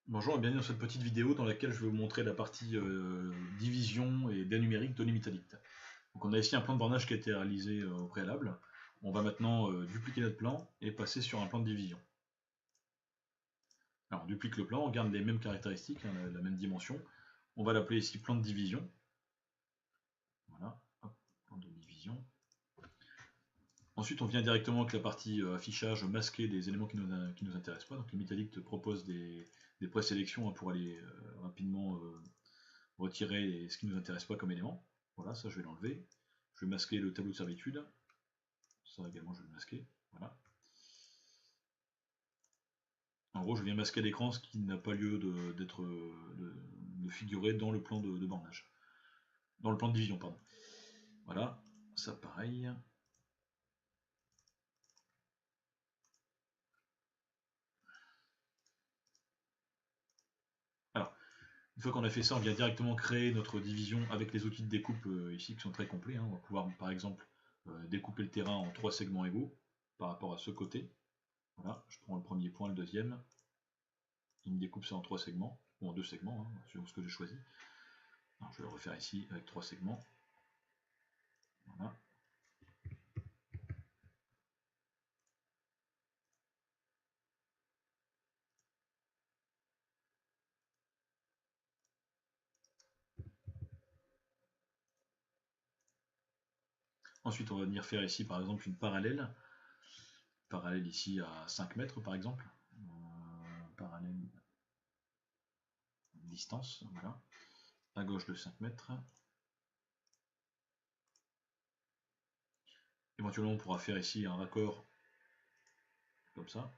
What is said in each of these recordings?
Bonjour et bienvenue dans cette petite vidéo dans laquelle je vais vous montrer la partie division et dénumérique de l'Imitalite. Donc on a ici un plan de bornage qui a été réalisé au préalable. On va maintenant dupliquer notre plan et passer sur un plan de division. Alors on duplique le plan, on garde les mêmes caractéristiques, hein, la même dimension. On va l'appeler ici plan de division. Voilà, hop, plan de division. Ensuite on vient directement avec la partie affichage, masquer des éléments qui nous intéressent pas. Donc l'Imitalite propose des présélections pour aller rapidement retirer ce qui ne nous intéresse pas comme élément. Voilà, ça je vais l'enlever. Je vais masquer le tableau de servitude. Ça également je vais le masquer. Voilà. En gros, je viens masquer à l'écran ce qui n'a pas lieu de figurer dans le plan de bornage. Dans le plan de division, pardon. Voilà, ça pareil. Alors, une fois qu'on a fait ça, on vient directement créer notre division avec les outils de découpe ici qui sont très complets. Hein. On va pouvoir par exemple découper le terrain en 3 segments égaux par rapport à ce côté. Voilà, je prends le premier point, le deuxième. Il me découpe ça en 3 segments, ou en 2 segments, hein, selon ce que j'ai choisi. Alors, je vais le refaire ici avec 3 segments. Voilà. Ensuite, on va venir faire ici par exemple une parallèle. Parallèle ici à 5 mètres par exemple. Parallèle distance, voilà. À gauche de 5 mètres. Éventuellement, on pourra faire ici un raccord comme ça.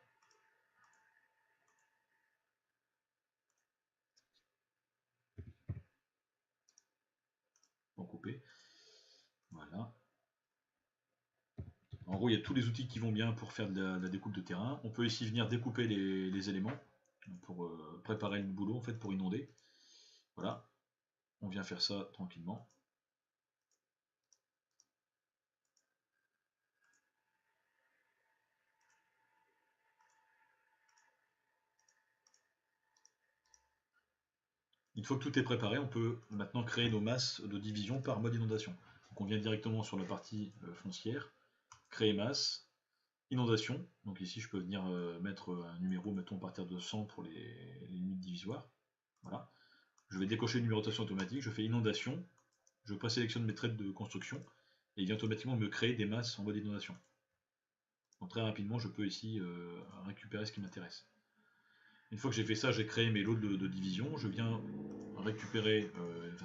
Pour couper. Voilà. En gros, il y a tous les outils qui vont bien pour faire de la découpe de terrain. On peut ici venir découper les éléments pour préparer le boulot, en fait, pour inonder. Voilà. On vient faire ça tranquillement. Une fois que tout est préparé, on peut maintenant créer nos masses de division par mode inondation. Donc on vient directement sur la partie foncière, créer masse, inondation. Donc ici je peux venir mettre un numéro, mettons à partir de 100 pour les limites divisoires. Voilà. Je vais décocher une numérotation automatique, je fais inondation, je présélectionne mes traits de construction, et il vient automatiquement me créer des masses en mode inondation. Donc très rapidement je peux ici récupérer ce qui m'intéresse. Une fois que j'ai fait ça, j'ai créé mes lots de division, je viens récupérer,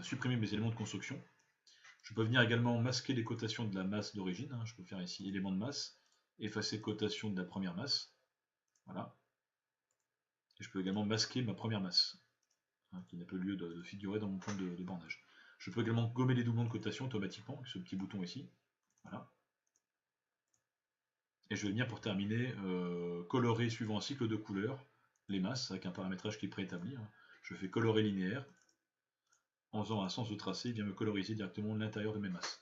supprimer mes éléments de construction. Je peux venir également masquer les cotations de la masse d'origine. Hein. Je peux faire ici élément de masse, effacer cotation de la première masse. Voilà. Et je peux également masquer ma première masse, hein, qui n'a pas lieu de figurer dans mon plan de bornage. Je peux également gommer les doublons de cotation automatiquement, avec ce petit bouton ici. Voilà. Et je vais venir pour terminer colorer suivant un cycle de couleurs les masses avec un paramétrage qui est préétabli. Hein. Je fais colorer linéaire. En faisant un sens de tracé, il vient me coloriser directement l'intérieur de mes masses.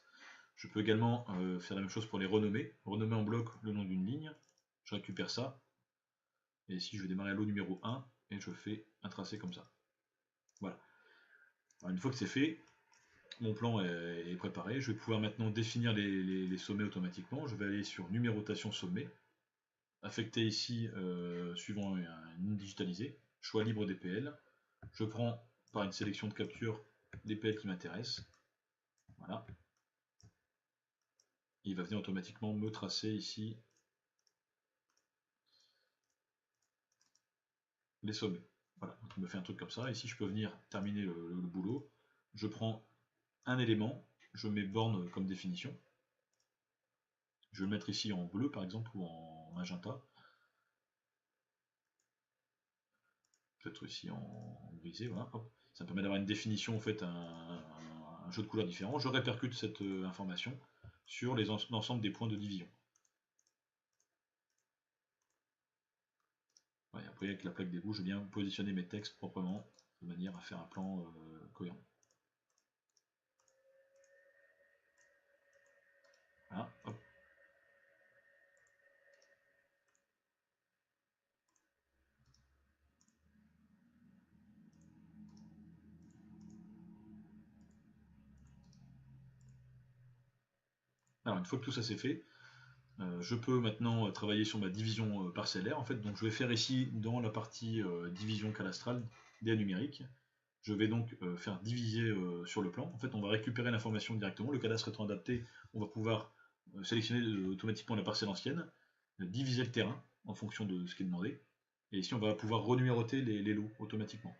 Je peux également faire la même chose pour les renommer. Renommer en bloc le nom d'une ligne. Je récupère ça. Et ici, je vais démarrer à l'eau numéro 1 et je fais un tracé comme ça. Voilà. Alors, une fois que c'est fait, mon plan est préparé. Je vais pouvoir maintenant définir les sommets automatiquement. Je vais aller sur numérotation sommet. Affecter ici, suivant une ligne digitalisée. Choix libre DPL. Je prends par une sélection de capture DPL qui m'intéresse. Voilà. Il va venir automatiquement me tracer ici les sommets. Voilà, donc il me fait un truc comme ça. Ici, je peux venir terminer le boulot. Je prends un élément, je mets borne comme définition. Je vais le mettre ici en bleu, par exemple, ou en magenta. Peut-être ici en grisé, voilà. Hop. Ça me permet d'avoir une définition, en fait, un jeu de couleurs différent. Je répercute cette information sur l'ensemble des points de division. Ouais, après, avec la plaque d'égout, je viens positionner mes textes proprement, de manière à faire un plan cohérent. Voilà, hop. Alors une fois que tout ça c'est fait, je peux maintenant travailler sur ma division parcellaire en fait. Donc je vais faire ici dans la partie division cadastrale des numériques. Je vais donc faire diviser sur le plan. En fait, on va récupérer l'information directement. Le cadastre étant adapté, on va pouvoir sélectionner automatiquement la parcelle ancienne, diviser le terrain en fonction de ce qui est demandé. Et ici, on va pouvoir renuméroter les lots automatiquement.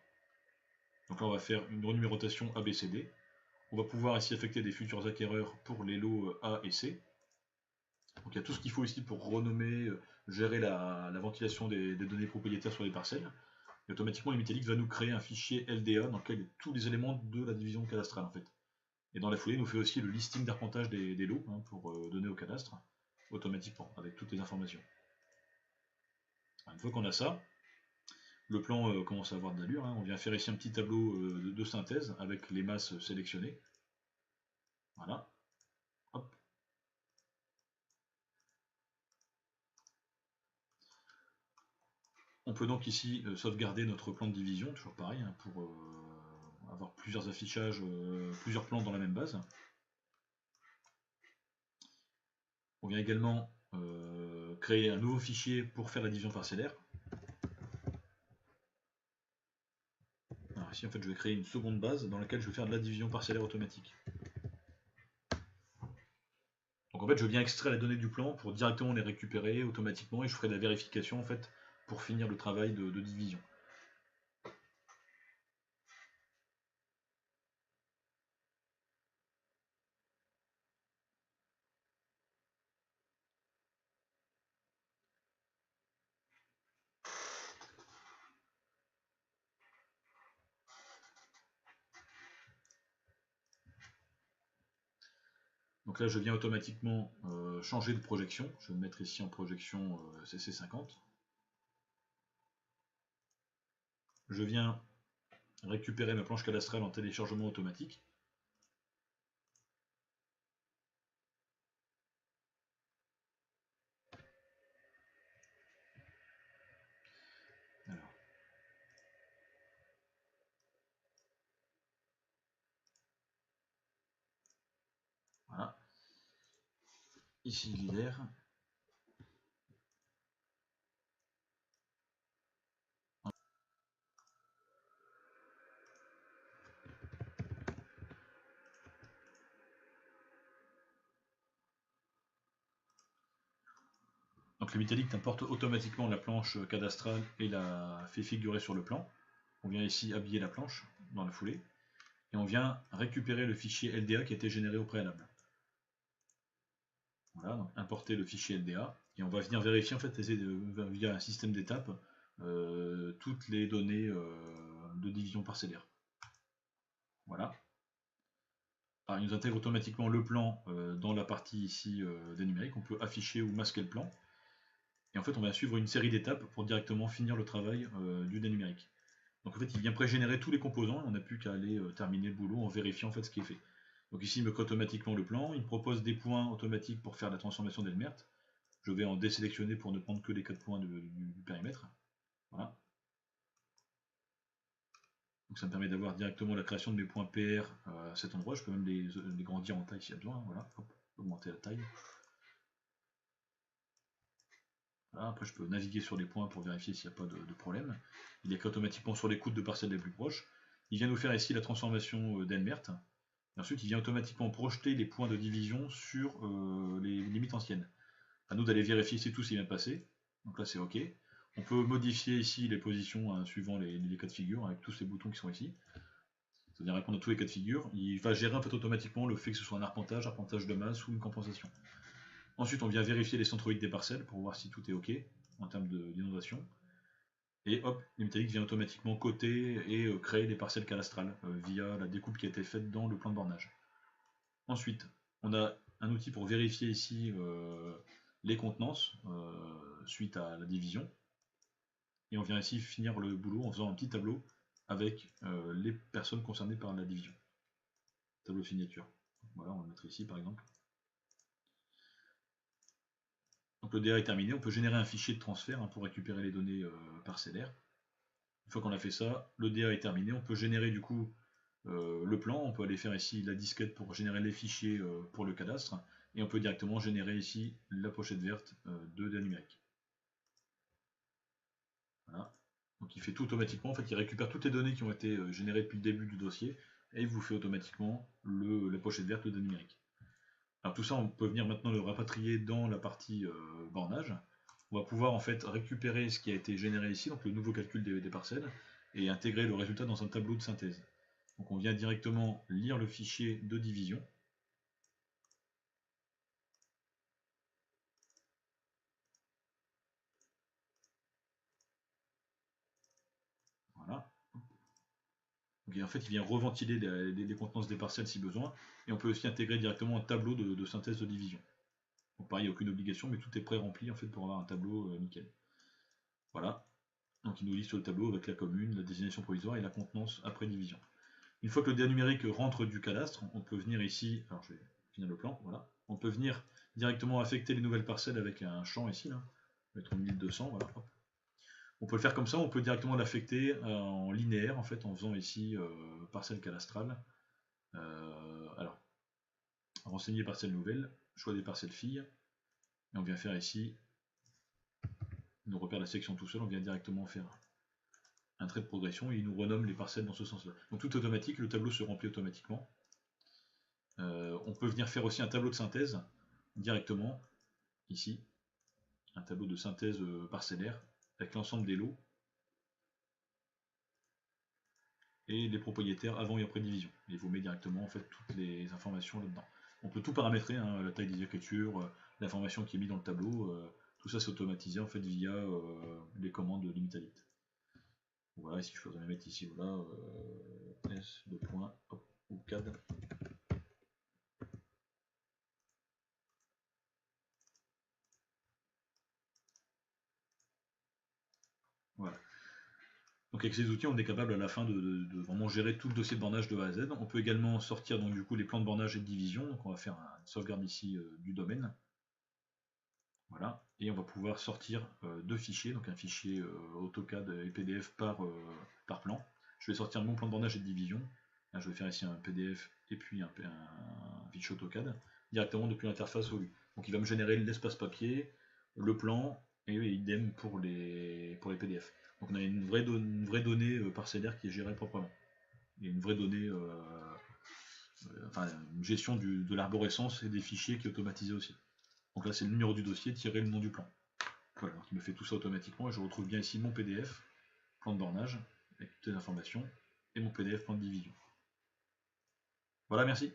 Donc là, on va faire une renumérotation ABCD. On va pouvoir ici affecter des futurs acquéreurs pour les lots A et C. Donc il y a tout ce qu'il faut ici pour renommer, gérer la ventilation des données propriétaires sur les parcelles. Et automatiquement, Limitélix va nous créer un fichier LDA dans lequel il y a tous les éléments de la division cadastrale en fait. Et dans la foulée, il nous fait aussi le listing d'arpentage des lots hein, pour donner au cadastre automatiquement avec toutes les informations. Une fois qu'on a ça, le plan commence à avoir de l'allure. Hein. On vient faire ici un petit tableau de synthèse avec les masses sélectionnées. Voilà. Hop. On peut donc ici sauvegarder notre plan de division, toujours pareil, hein, pour avoir plusieurs affichages, plusieurs plans dans la même base. On vient également créer un nouveau fichier pour faire la division parcellaire. Alors ici en fait je vais créer une seconde base dans laquelle je vais faire de la division parcellaire automatique. Donc en fait je viens extraire les données du plan pour directement les récupérer automatiquement et je ferai de la vérification en fait pour finir le travail de division. Donc là je viens automatiquement changer de projection. Je vais me mettre ici en projection CC50. Je viens récupérer ma planche cadastrale en téléchargement automatique. Alors. Voilà. Ici l'hilaire. Donc le Vitalik importe automatiquement la planche cadastrale et la fait figurer sur le plan. On vient ici habiller la planche dans la foulée. Et on vient récupérer le fichier LDA qui a été généré au préalable. Voilà, donc importer le fichier LDA. Et on va venir vérifier en fait via un système d'étapes toutes les données de division parcellaire. Voilà. Alors, il nous intègre automatiquement le plan dans la partie ici des numériques. On peut afficher ou masquer le plan. Et en fait, on va suivre une série d'étapes pour directement finir le travail du dénumérique. Donc en fait, il vient pré-générer tous les composants, on n'a plus qu'à aller terminer le boulot en vérifiant en fait ce qui est fait. Donc ici, il me crée automatiquement le plan, il me propose des points automatiques pour faire la transformation d'Elmert. Je vais en désélectionner pour ne prendre que les 4 points du périmètre. Voilà. Donc ça me permet d'avoir directement la création de mes points PR à cet endroit. Je peux même les grandir en taille s'il y a besoin. Voilà, hop, augmenter la taille. Voilà, après je peux naviguer sur les points pour vérifier s'il n'y a pas de problème. Il est automatiquement sur les coudes de parcelles les plus proches. Il vient nous faire ici la transformation d'Elmert. Et ensuite, il vient automatiquement projeter les points de division sur les limites anciennes. À nous d'aller vérifier si tout s'est bien passé. Donc là, c'est OK. On peut modifier ici les positions hein, suivant les cas de figure avec tous ces boutons qui sont ici. Ça vient répondre à tous les cas de figure. Il va gérer en fait automatiquement le fait que ce soit un arpentage de masse ou une compensation. Ensuite, on vient vérifier les centroïdes des parcelles pour voir si tout est OK en termes d'inondation. Et hop, Limitélix vient automatiquement coter et créer les parcelles cadastrales via la découpe qui a été faite dans le plan de bornage. Ensuite, on a un outil pour vérifier ici les contenances suite à la division. Et on vient ici finir le boulot en faisant un petit tableau avec les personnes concernées par la division. Tableau de signature. Voilà, on va le mettre ici par exemple. Donc le DA est terminé, on peut générer un fichier de transfert hein, pour récupérer les données parcellaires. Une fois qu'on a fait ça, le DA est terminé, on peut générer du coup le plan, on peut aller faire ici la disquette pour générer les fichiers pour le cadastre, Et on peut directement générer ici la pochette verte de data numérique. Voilà. Donc il fait tout automatiquement, en fait il récupère toutes les données qui ont été générées depuis le début du dossier, et il vous fait automatiquement la pochette verte de data numérique. Alors tout ça, on peut venir maintenant le rapatrier dans la partie bornage. On va pouvoir en fait récupérer ce qui a été généré ici, donc le nouveau calcul des parcelles, et intégrer le résultat dans un tableau de synthèse. Donc on vient directement lire le fichier de division. Voilà. Donc en fait, il vient reventiler les contenances des parcelles si besoin, et on peut aussi intégrer directement un tableau de synthèse de division. Donc pareil, il n'y a aucune obligation, mais tout est pré-rempli en fait pour avoir un tableau nickel. Voilà. Donc il nous liste le tableau avec la commune, la désignation provisoire et la contenance après division. Une fois que le data numérique rentre du cadastre, on peut venir ici, alors je vais finir le plan, voilà. On peut venir directement affecter les nouvelles parcelles avec un champ ici, là. Mettre 1200, voilà. On peut le faire comme ça, on peut directement l'affecter en linéaire, en fait, en faisant ici parcelle cadastrale. Alors, renseigner parcelle nouvelle, choix des parcelles filles, et on vient faire ici, il nous repère la section tout seul, on vient directement faire un trait de progression et il nous renomme les parcelles dans ce sens-là. Donc tout automatique, le tableau se remplit automatiquement. On peut venir faire aussi un tableau de synthèse directement, ici, un tableau de synthèse parcellaire avec l'ensemble des lots et les propriétaires avant et après division. Et il vous met directement en fait toutes les informations là-dedans. On peut tout paramétrer, hein, la taille des écritures, l'information qui est mise dans le tableau, tout ça c'est automatisé en fait via les commandes de limited. Voilà, ici je pourrais mettre ici, voilà, S, 2 points, hop, ou CAD. Voilà. Donc avec ces outils, on est capable à la fin de vraiment gérer tout le dossier de bornage de A à Z. On peut également sortir donc du coup les plans de bornage et de division. Donc on va faire une sauvegarde ici du domaine. Voilà. Et on va pouvoir sortir deux fichiers, donc un fichier AutoCAD et PDF par plan. Je vais sortir mon plan de bornage et de division. Là, je vais faire ici un PDF et puis un fichier AutoCAD directement depuis l'interface OLU. Donc il va me générer l'espace papier, le plan et idem pour les PDF. Donc on a une vraie donnée parcellaire qui est gérée proprement. Et une vraie donnée, enfin une gestion de l'arborescence et des fichiers qui est automatisée aussi. Donc là c'est le numéro du dossier tiré le nom du plan. Voilà, donc il me fait tout ça automatiquement et je retrouve bien ici mon PDF, plan de bornage, avec toutes les informations, et mon PDF plan de division. Voilà, merci.